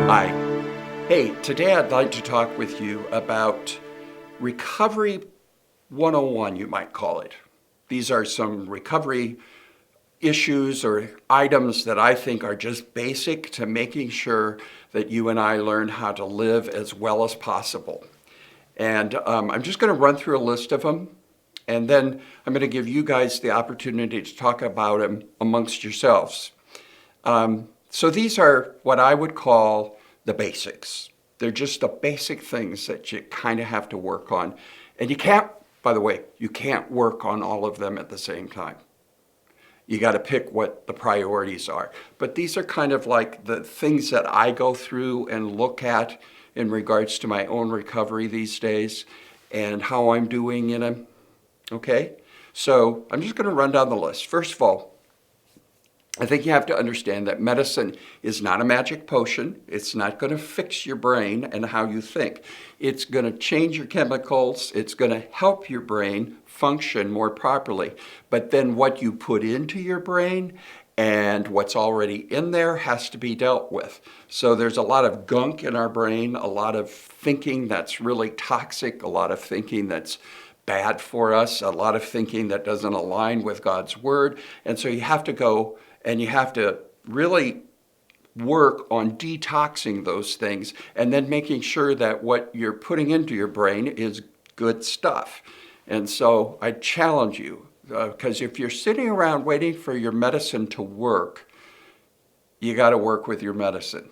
Hi. Hey, today I'd like to talk with you about Recovery 101, you might call it. These are some recovery issues or items that I think are just basic to making sure that you and I learn how to live as well as possible. And I'm just going to run through a list of them, and then I'm going to give you guys the opportunity to talk about them amongst yourselves. So these are what I would call the basics. They're just the basic things that you kind of have to work on. And you can't, by the way, you can't work on all of them at the same time. You got to pick what the priorities are. But these are kind of like the things that I go through and look at in regards to my own recovery these days and how I'm doing in them. Okay? So I'm just going to run down the list. First of all, I think you have to understand that medicine is not a magic potion. It's not going to fix your brain and how you think. It's going to change your chemicals. It's going to help your brain function more properly. But then what you put into your brain and what's already in there has to be dealt with. So there's a lot of gunk in our brain, a lot of thinking that's really toxic, a lot of thinking that's bad for us, a lot of thinking that doesn't align with God's word. And so you have to go and you have to really work on detoxing those things and then making sure that what you're putting into your brain is good stuff. And so I challenge you, because if you're sitting around waiting for your medicine to work, you got to work with your medicine.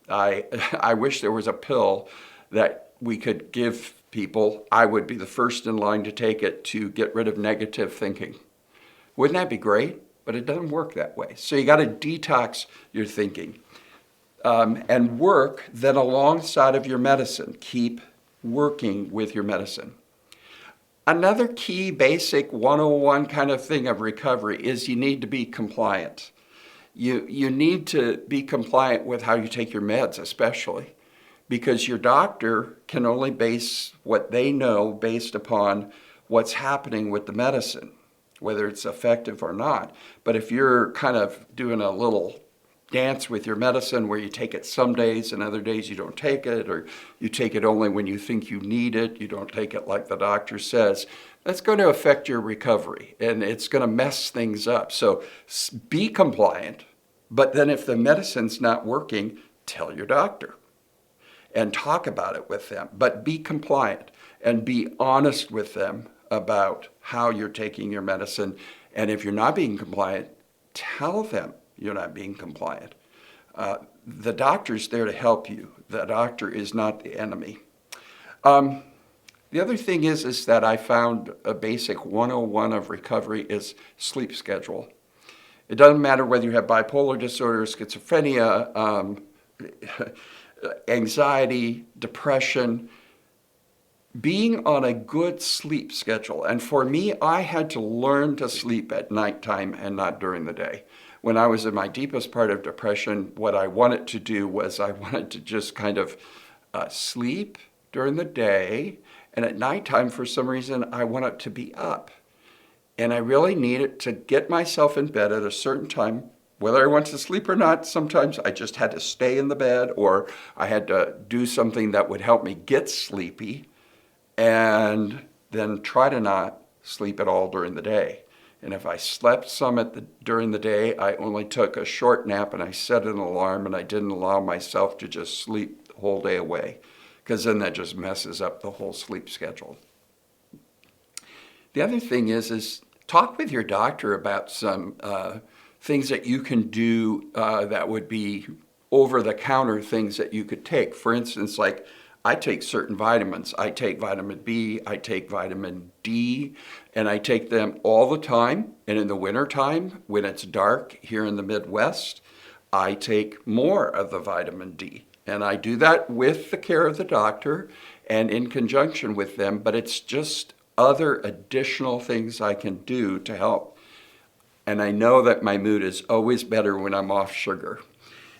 I wish there was a pill that we could give people. I would be the first in line to take it to get rid of negative thinking. Wouldn't that be great? But it doesn't work that way. So you got to detox your thinking and work then alongside of your medicine. Keep working with your medicine. Another key basic 101 kind of thing of recovery is you need to be compliant. You need to be compliant with how you take your meds, especially because your doctor can only base what they know based upon what's happening with the medicine, whether it's effective or not. But if you're kind of doing a little dance with your medicine where you take it some days and other days you don't take it, or you take it only when you think you need it, you don't take it like the doctor says, that's going to affect your recovery and it's going to mess things up. So be compliant, but then if the medicine's not working, tell your doctor and talk about it with them. But be compliant and be honest with them about how you're taking your medicine. And if you're not being compliant, tell them you're not being compliant. The doctor's there to help you. The doctor is not the enemy. The other thing is that I found a basic 101 of recovery is sleep schedule. It doesn't matter whether you have bipolar disorder, schizophrenia, anxiety, depression, being on a good sleep schedule. And for me, I had to learn to sleep at nighttime and not during the day. When I was in my deepest part of depression, what I wanted to do was I wanted to just kind of sleep during the day. And at nighttime, for some reason, I wanted to be up. And I really needed to get myself in bed at a certain time. Whether I went to sleep or not, sometimes I just had to stay in the bed or I had to do something that would help me get sleepy, and then try to not sleep at all during the day. And if I slept some during the day, I only took a short nap and I set an alarm and I didn't allow myself to just sleep the whole day away, because then that just messes up the whole sleep schedule. The other thing is talk with your doctor about some things that you can do that would be over-the-counter things that you could take. For instance, like I take certain vitamins. I take vitamin B, I take vitamin D, and I take them all the time. And in the wintertime, when it's dark here in the Midwest, I take more of the vitamin D. And I do that with the care of the doctor and in conjunction with them, but it's just other additional things I can do to help. And I know that my mood is always better when I'm off sugar.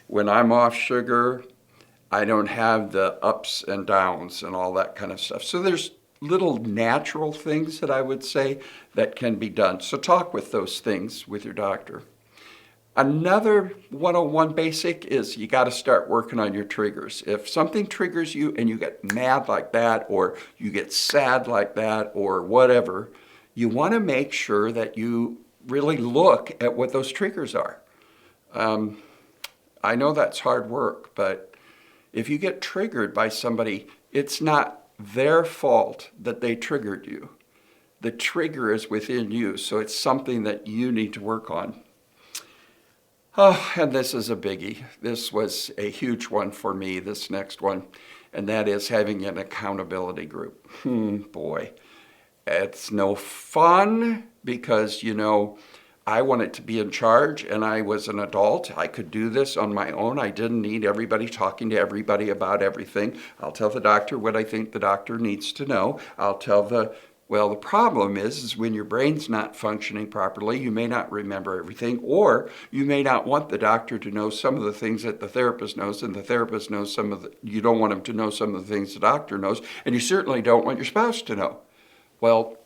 When I'm off sugar, I don't have the ups and downs and all that kind of stuff. So there's little natural things that I would say that can be done. So talk with those things with your doctor. Another 101 basic is you got to start working on your triggers. If something triggers you and you get mad like that, or you get sad like that, or whatever, you want to make sure that you really look at what those triggers are. I know that's hard work, but if you get triggered by somebody, it's not their fault that they triggered you. The trigger is within you, so it's something that you need to work on. Oh, and this is a biggie. This was a huge one for me, this next one, and that is having an accountability group. Boy, it's no fun because, I wanted to be in charge and I was an adult. I could do this on my own. I didn't need everybody talking to everybody about everything. I'll tell the doctor what I think the doctor needs to know. I'll tell the problem is when your brain's not functioning properly, you may not remember everything, or you may not want the doctor to know some of the things that the therapist knows, and the therapist knows you don't want him to know some of the things the doctor knows, and you certainly don't want your spouse to know. Well,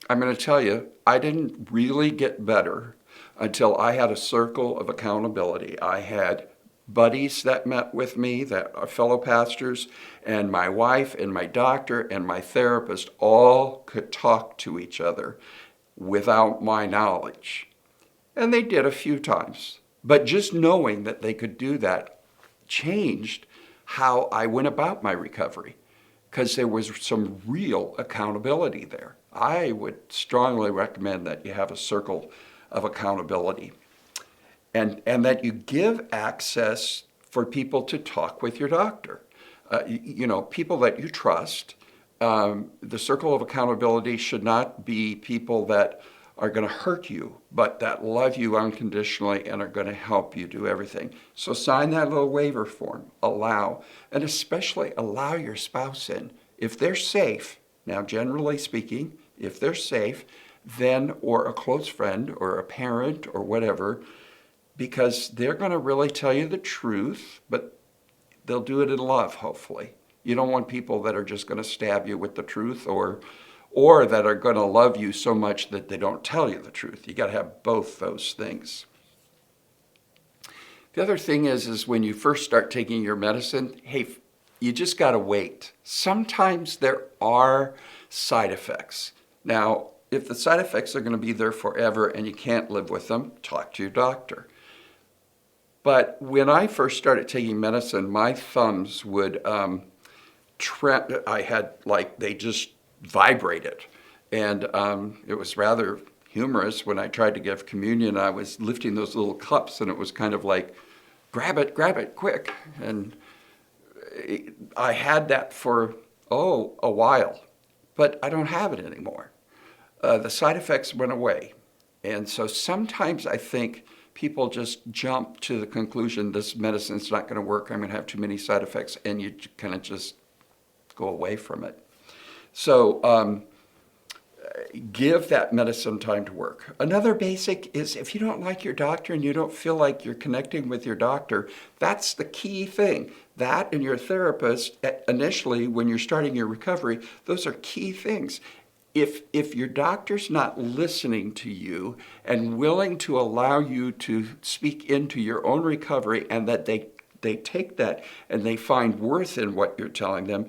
I'm going to tell you, I didn't really get better until I had a circle of accountability. I had buddies that met with me, that are fellow pastors, and my wife and my doctor and my therapist all could talk to each other without my knowledge. And they did a few times. But just knowing that they could do that changed how I went about my recovery, because there was some real accountability there. I would strongly recommend that you have a circle of accountability. And that you give access for people to talk with your doctor. People that you trust. The circle of accountability should not be people that are going to hurt you, but that love you unconditionally and are going to help you do everything. So sign that little waiver form. Allow, and especially allow your spouse in. If they're safe, now generally speaking, if they're safe, then, or a close friend or a parent or whatever, because they're going to really tell you the truth, but they'll do it in love, hopefully. You don't want people that are just going to stab you with the truth, or that are going to love you so much that they don't tell you the truth. You got to have both those things. The other thing is when you first start taking your medicine, hey, you just got to wait. Sometimes there are side effects. Now, if the side effects are going to be there forever and you can't live with them, talk to your doctor. But when I first started taking medicine, my thumbs would they just vibrated. And it was rather humorous when I tried to give communion. I was lifting those little cups and it was kind of like, grab it, quick. And I had that for, a while, but I don't have it anymore. The side effects went away. And so sometimes I think people just jump to the conclusion this medicine's not going to work, I'm going to have too many side effects, and you kind of just go away from it. So give that medicine time to work. Another basic is if you don't like your doctor and you don't feel like you're connecting with your doctor, that's the key thing. That and your therapist, initially when you're starting your recovery, those are key things. If your doctor's not listening to you and willing to allow you to speak into your own recovery, and that they take that and they find worth in what you're telling them,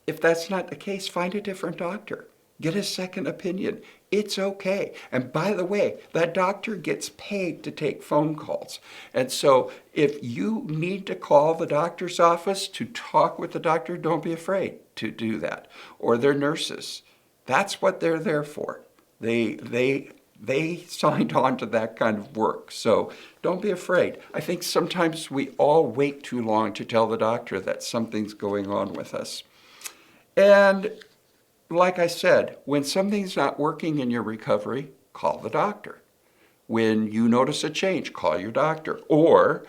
if that's not the case, find a different doctor. Get a second opinion. It's okay. And by the way, that doctor gets paid to take phone calls. And so if you need to call the doctor's office to talk with the doctor, don't be afraid to do that. Or their nurses. That's what they're there for. They signed on to that kind of work. So don't be afraid. I think sometimes we all wait too long to tell the doctor that something's going on with us. And like I said, when something's not working in your recovery, call the doctor. When you notice a change, call your doctor, or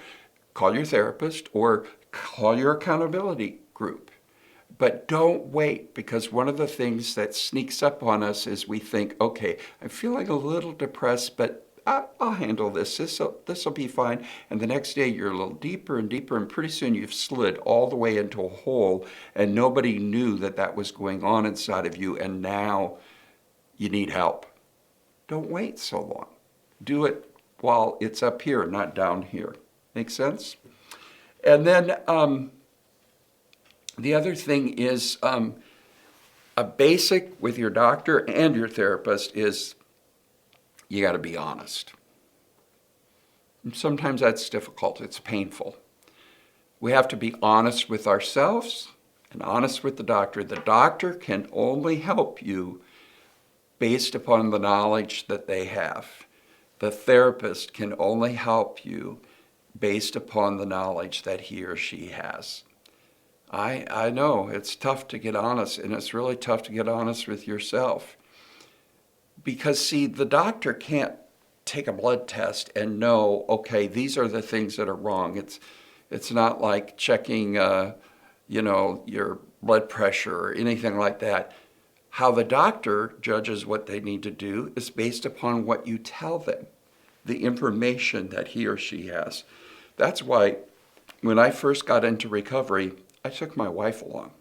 call your therapist, or call your accountability group. But don't wait, because one of the things that sneaks up on us is we think, okay, I'm feeling a little depressed, but I'll handle this. This'll be fine. And the next day you're a little deeper and deeper, and pretty soon you've slid all the way into a hole, and nobody knew that was going on inside of you, and now you need help. Don't wait so long. Do it while it's up here, not down here. Make sense? And then the other thing is a basic with your doctor and your therapist is you got to be honest. And sometimes that's difficult. It's painful. We have to be honest with ourselves and honest with the doctor. The doctor can only help you based upon the knowledge that they have. The therapist can only help you based upon the knowledge that he or she has. I know it's tough to get honest, and it's really tough to get honest with yourself. Because, see, the doctor can't take a blood test and know, okay, these are the things that are wrong. It's not like checking, your blood pressure or anything like that. How the doctor judges what they need to do is based upon what you tell them, the information that he or she has. That's why when I first got into recovery, I took my wife along.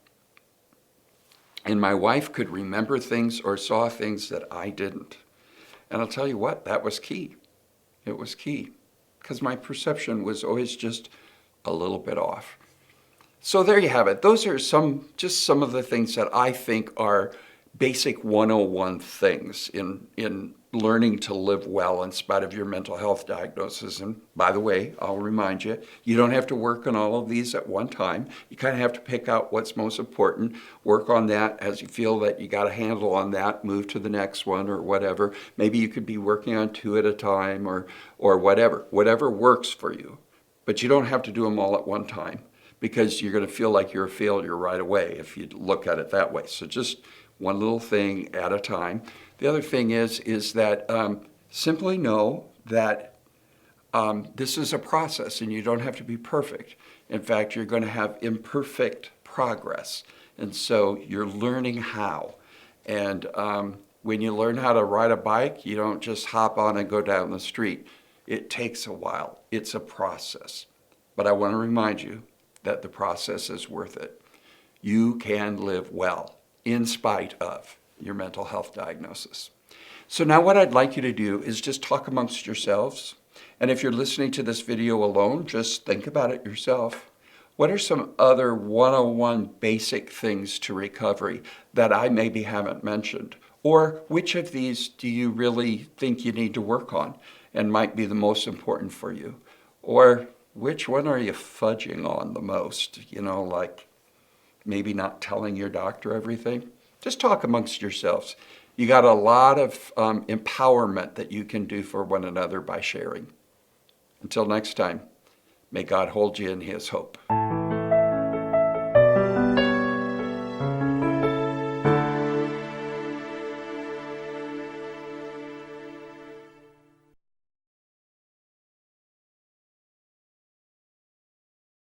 And my wife could remember things or saw things that I didn't. And I'll tell you what, that was key. It was key. Because my perception was always just a little bit off. So there you have it. Those are some of the things that I think are basic 101 things in learning to live well in spite of your mental health diagnosis. And by the way, I'll remind you, you don't have to work on all of these at one time. You kind of have to pick out what's most important, work on that as you feel that you got a handle on that, move to the next one or whatever. Maybe you could be working on 2 at a time or whatever works for you. But you don't have to do them all at one time because you're going to feel like you're a failure right away if you look at it that way. So just one little thing at a time. The other thing is that simply know that this is a process and you don't have to be perfect. In fact, you're going to have imperfect progress. And so you're learning how. And when you learn how to ride a bike, you don't just hop on and go down the street. It takes a while. It's a process. But I want to remind you that the process is worth it. You can live well in spite of your mental health diagnosis. So now what I'd like you to do is just talk amongst yourselves. And if you're listening to this video alone, just think about it yourself. What are some other 101 basic things to recovery that I maybe haven't mentioned? Or which of these do you really think you need to work on and might be the most important for you? Or which one are you fudging on the most? Like maybe not telling your doctor everything. Just talk amongst yourselves. You got a lot of empowerment that you can do for one another by sharing. Until next time, may God hold you in his hope.